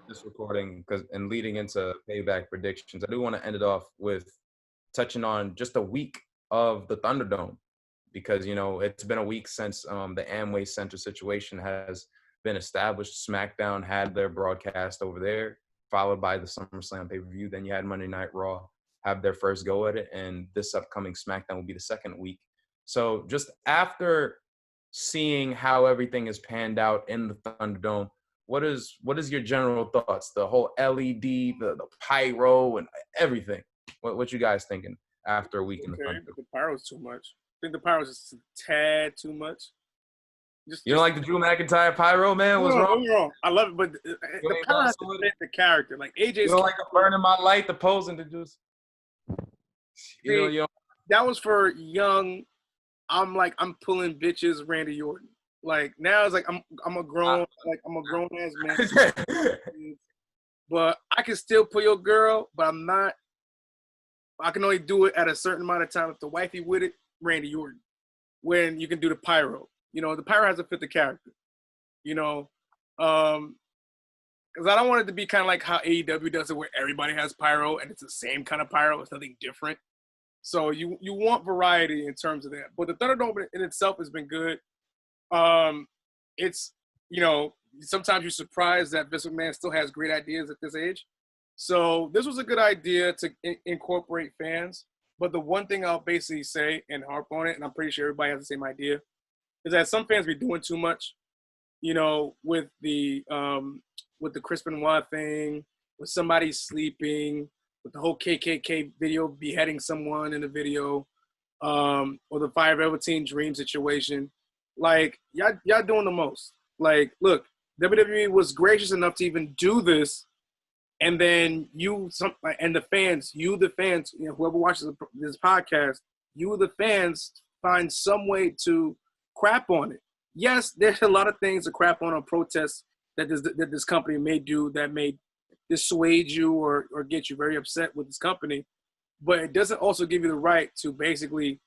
this recording and leading into Payback predictions. I do want to end it off with touching on just a week of the Thunderdome, because you know it's been a week since the Amway Center situation has been established. SmackDown had their broadcast over there, followed by the SummerSlam pay-per-view. Then you had Monday Night Raw have their first go at it, and this upcoming SmackDown will be the second week. So just after seeing how everything is panned out in the Thunderdome, what is your general thoughts? The whole LED, the pyro, and everything. What you guys thinking after a week in the Thunderdome? The pyro's too much. I think the pyro's just a tad too much. You don't like the Drew McIntyre pyro, man? What's wrong? What's wrong? I love it, but the pyro has to fit the character. Like AJ's. You don't like the burning my light, the posing to just. You know, that was for young. I'm pulling bitches, Randy Orton. Like now it's like I'm a grown ass man. But I can still pull your girl, but I'm not. I can only do it at a certain amount of time. If the wifey with it, Randy Orton. When you can do the pyro. You know, the pyro has to fit the character. You know, because I don't want it to be kind of like how AEW does it, where everybody has pyro and it's the same kind of pyro. It's nothing different. So you want variety in terms of that. But the Thunderdome in itself has been good. It's, you know, sometimes you're surprised that Vince McMahon still has great ideas at this age. So this was a good idea to incorporate fans. But the one thing I'll basically say and harp on it, and I'm pretty sure everybody has the same idea, is that some fans be doing too much, you know, with the Chris Benoit thing, with somebody sleeping, with the whole KKK video beheading someone in the video, or the Fire Velveteen Dream situation. Like, y'all doing the most. Like, look, WWE was gracious enough to even do this, and then the fans, you know, whoever watches this podcast, you the fans find some way to crap on it. Yes, there's a lot of things to crap on protests that this company may do that may dissuade you or get you very upset with this company, but it doesn't also give you the right to basically,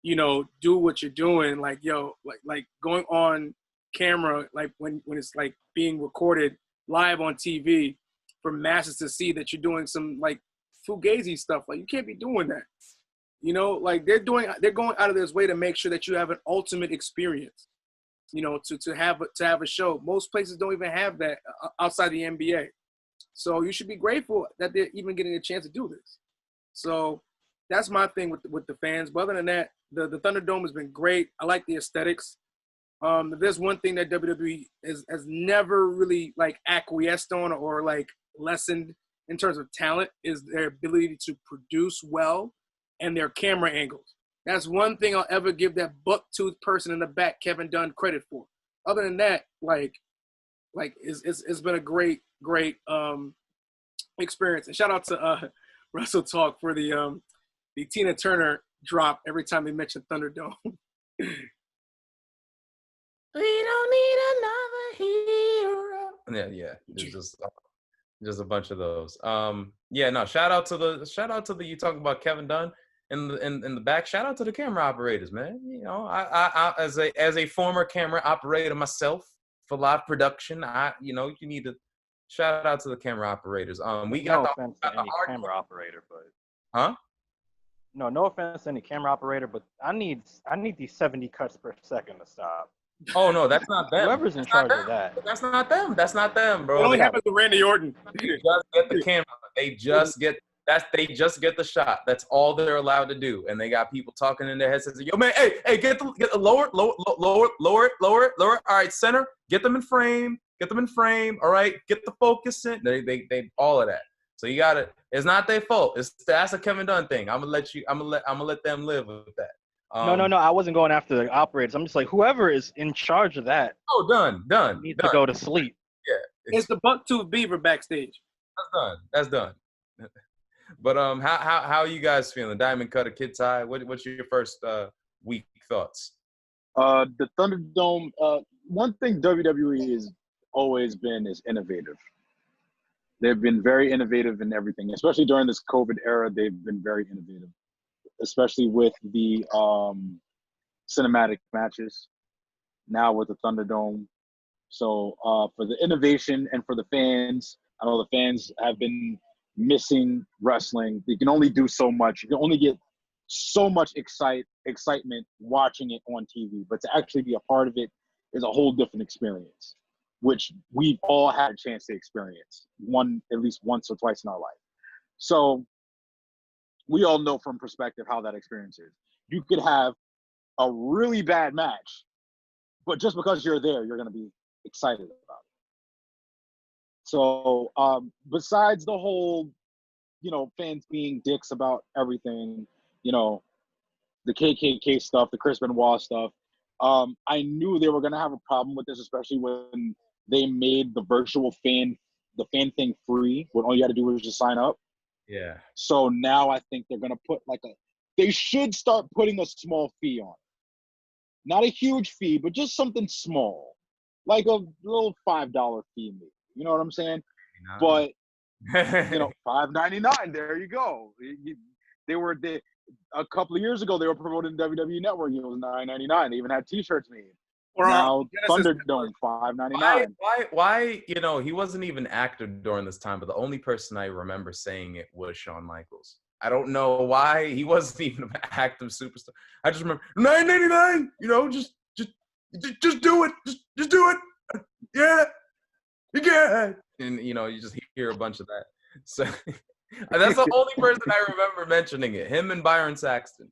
you know, do what you're doing. Like, yo, like going on camera, like when it's like being recorded live on TV for masses to see that you're doing some like fugazi stuff. Like, you can't be doing that. You know, like they're going out of their way to make sure that you have an ultimate experience. to have a show. Most places don't even have that outside the NBA. So you should be grateful that they're even getting a chance to do this. So that's my thing with the fans. But other than that, the Thunderdome has been great. I like the aesthetics. There's one thing that WWE has never really like acquiesced on or like lessened in terms of talent is their ability to produce well and their camera angles. That's one thing I'll ever give that buck-toothed person in the back, Kevin Dunn, credit for. Other than that, it's been a great experience. And shout out to Russell Talk for the Tina Turner drop every time they mention Thunderdome. We don't need another hero. Yeah. There's just a bunch of those. Shout out to the you talking about Kevin Dunn in the back. Shout out to the camera operators, man. You know, I as a former camera operator myself for live production, you need to shout out to the camera operators. We got no offense to any camera operator, but no offense to any camera operator, but I need these 70 cuts per second to stop. Oh no, that's not them. Whoever's in charge of that. That's not them, bro. It only happens to Randy Orton. They just get the camera. They just get the shot. That's all they're allowed to do. And they got people talking in their headsets. Yo, man, hey, get the lower it. All right, center. Get them in frame. All right, get the focus in. They all of that. So you got it. It's not their fault. That's a Kevin Dunn thing. I'm gonna let them live with that. No. I wasn't going after the operators. I'm just like, whoever is in charge of that. Oh, done. Needs to go to sleep. Yeah. It's the buck-tooth beaver backstage. That's done. But how are you guys feeling? Diamond Cutter, Kid Ty, what's your first week thoughts? The Thunderdome. One thing WWE has always been is innovative. They've been very innovative in everything, especially during this COVID era. They've been very innovative, especially with the cinematic matches. Now with the Thunderdome. So for the innovation and for the fans, I know the fans have been missing wrestling. You can only do so much. You can only get so much excitement watching it on TV, but to actually be a part of it is a whole different experience, which we've all had a chance to experience at least once or twice in our life. So we all know from perspective how that experience is. You could have a really bad match, but just because you're there, you're going to be excited about it. So besides the whole, fans being dicks about everything, the KKK stuff, the Chris Benoit stuff, I knew they were going to have a problem with this, especially when they made the fan thing free, when all you had to do was just sign up. Yeah. So now I think they're going to put they should start putting a small fee on it. Not a huge fee, but just something small, like a little $5 fee, maybe. You know what I'm saying? No. But, $5.99, there you go. A couple of years ago, they were promoting WWE Network. It was $9.99. They even had T-shirts made. Now Thunderdome, $5.99. Why? He wasn't even active during this time, but the only person I remember saying it was Shawn Michaels. I don't know why he wasn't even an active superstar. I just remember $9.99. Just do it. Just do it. Yeah. And you just hear a bunch of that. So that's the only person I remember mentioning it. Him and Byron Saxton.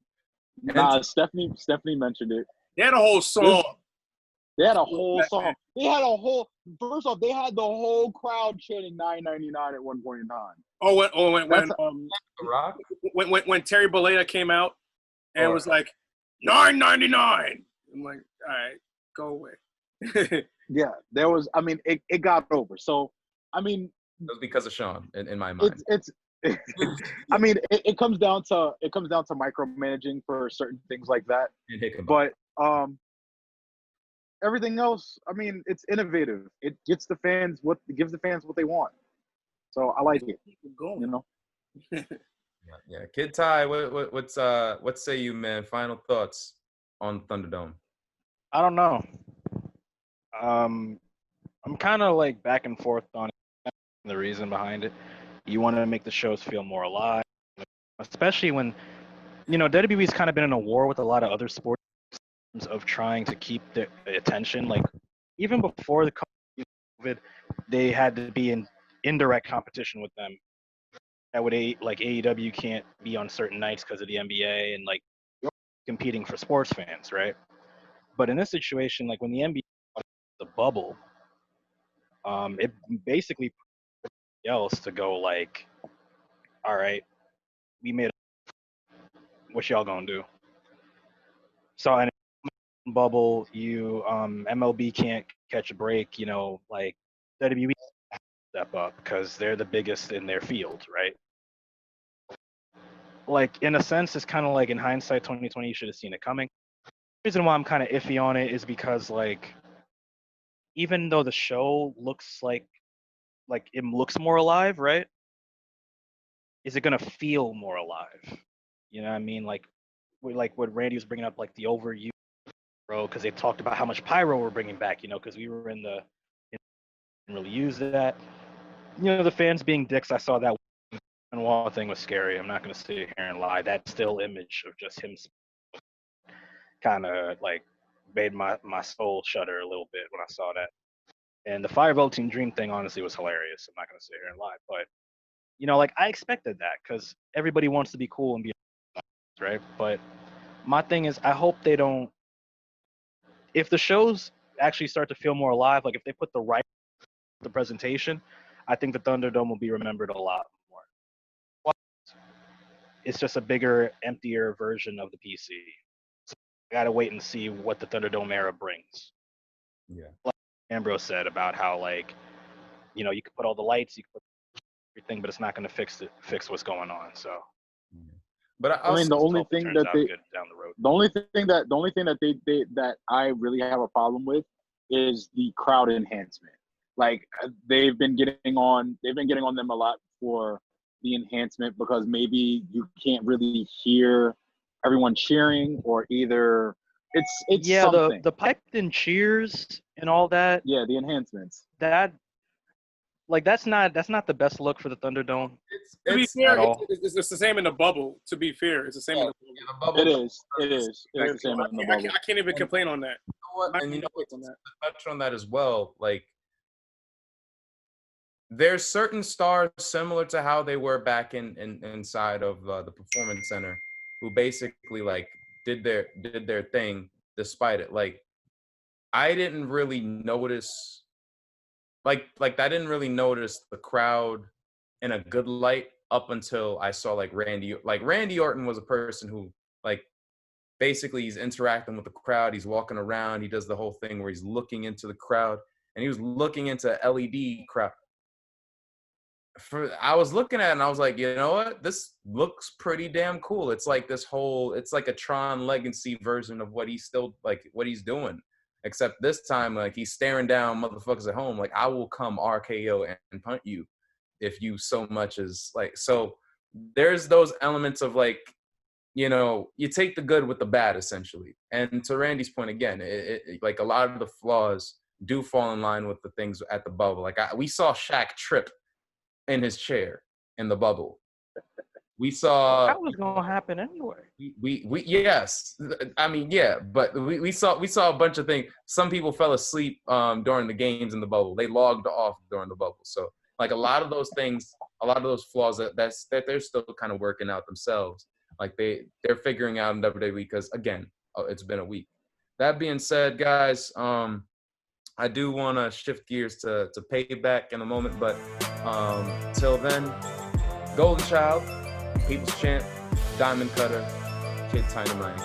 Stephanie mentioned it. They had a whole song. First off, they had the whole crowd chanting $9.99 at one point in time. When Terry Bollea came out and was like $9.99. I'm like, all right, go away. Yeah, there was. I mean, it got over. So, I mean, it was because of Sean in my mind. I mean, it comes down to micromanaging for certain things like that. But everything else, I mean, it's innovative. It gives the fans what they want. So I like it. Yeah. Kid Ty, what say you, man? Final thoughts on Thunderdome? I don't know. I'm kind of like back and forth on the reason behind it. You want to make the shows feel more alive, especially when WWE's kind of been in a war with a lot of other sports terms of trying to keep the attention. Like even before the COVID, they had to be in indirect competition with them. That would like AEW can't be on certain nights because of the NBA and like competing for sports fans, right? But in this situation, like when the NBA the bubble, it basically else to go like, all right, we made what y'all gonna do? So in a bubble, you MLB can't catch a break, you know, like WWE step up because they're the biggest in their field, right? Like in a sense, it's kind of like in hindsight, 2020, you should have seen it coming. The reason why I'm kind of iffy on it is because like even though the show looks like it looks more alive, right? Is it gonna feel more alive? You know what I mean? Like what Randy was bringing up, like the overuse, bro, because they talked about how much pyro we're bringing back, you know, because we were didn't really use that. You know, the fans being dicks. I saw that wall thing was scary. I'm not gonna sit here and lie. That still image of just him kind of like made my soul shudder a little bit when I saw that. And the Fireball Team Dream thing honestly was hilarious. I'm not gonna sit here and lie, but you know, like I expected that because everybody wants to be cool and be right. But my thing is, I hope they don't. If the shows actually start to feel more alive, like if they put the presentation, I think the Thunderdome will be remembered a lot more. It's just a bigger, emptier version of the PC. So I gotta wait and see what the Thunderdome era brings. Yeah. Like Ambrose said about how like, you know, you could put all the lights, you could put everything, but it's not gonna fix what's going on. So. But I mean, the only thing that down the road. the only thing that they that I really have a problem with is the crowd enhancement. Like they've been getting on them a lot for the enhancement because maybe you can't really hear everyone cheering, or either it's yeah, something. the piped in cheers and all that. Yeah, the enhancements. That's not the best look for the Thunderdome. To be fair, it's the same in the bubble. To be fair, it's the same in the bubble. It is the same in the bubble. I can't even complain on that. You know what? And you know what? To touch on that as well, like there's certain stars similar to how they were back inside of the performance center, who basically like did their thing despite it. Like I didn't really notice, like I didn't really notice the crowd in a good light up until I saw like Randy Orton was a person who like basically he's interacting with the crowd. He's walking around. He does the whole thing where he's looking into the crowd, and he was looking into LED crowd. I was looking at it and I was like, you know what? This looks pretty damn cool. It's like it's like a Tron Legacy version of what he's doing. Except this time, like he's staring down motherfuckers at home. Like I will come RKO and punt you if you so much as like. So there's those elements of like, you know, you take the good with the bad essentially. And to Randy's point again, it like a lot of the flaws do fall in line with the things at the bubble. Like we saw Shaq trip in his chair in the bubble. We saw that was gonna happen anyway. We yes, I mean yeah, but we saw a bunch of things. Some people fell asleep during the games in the bubble. They logged off during the bubble. So like a lot of those things, a lot of those flaws that they're still kind of working out themselves. Like they're figuring out in WWE because again, it's been a week. That being said, guys, I do want to shift gears to Payback in a moment, but till then, Golden Child, People's Champ, Diamond Cutter, Kid Tiny Mike.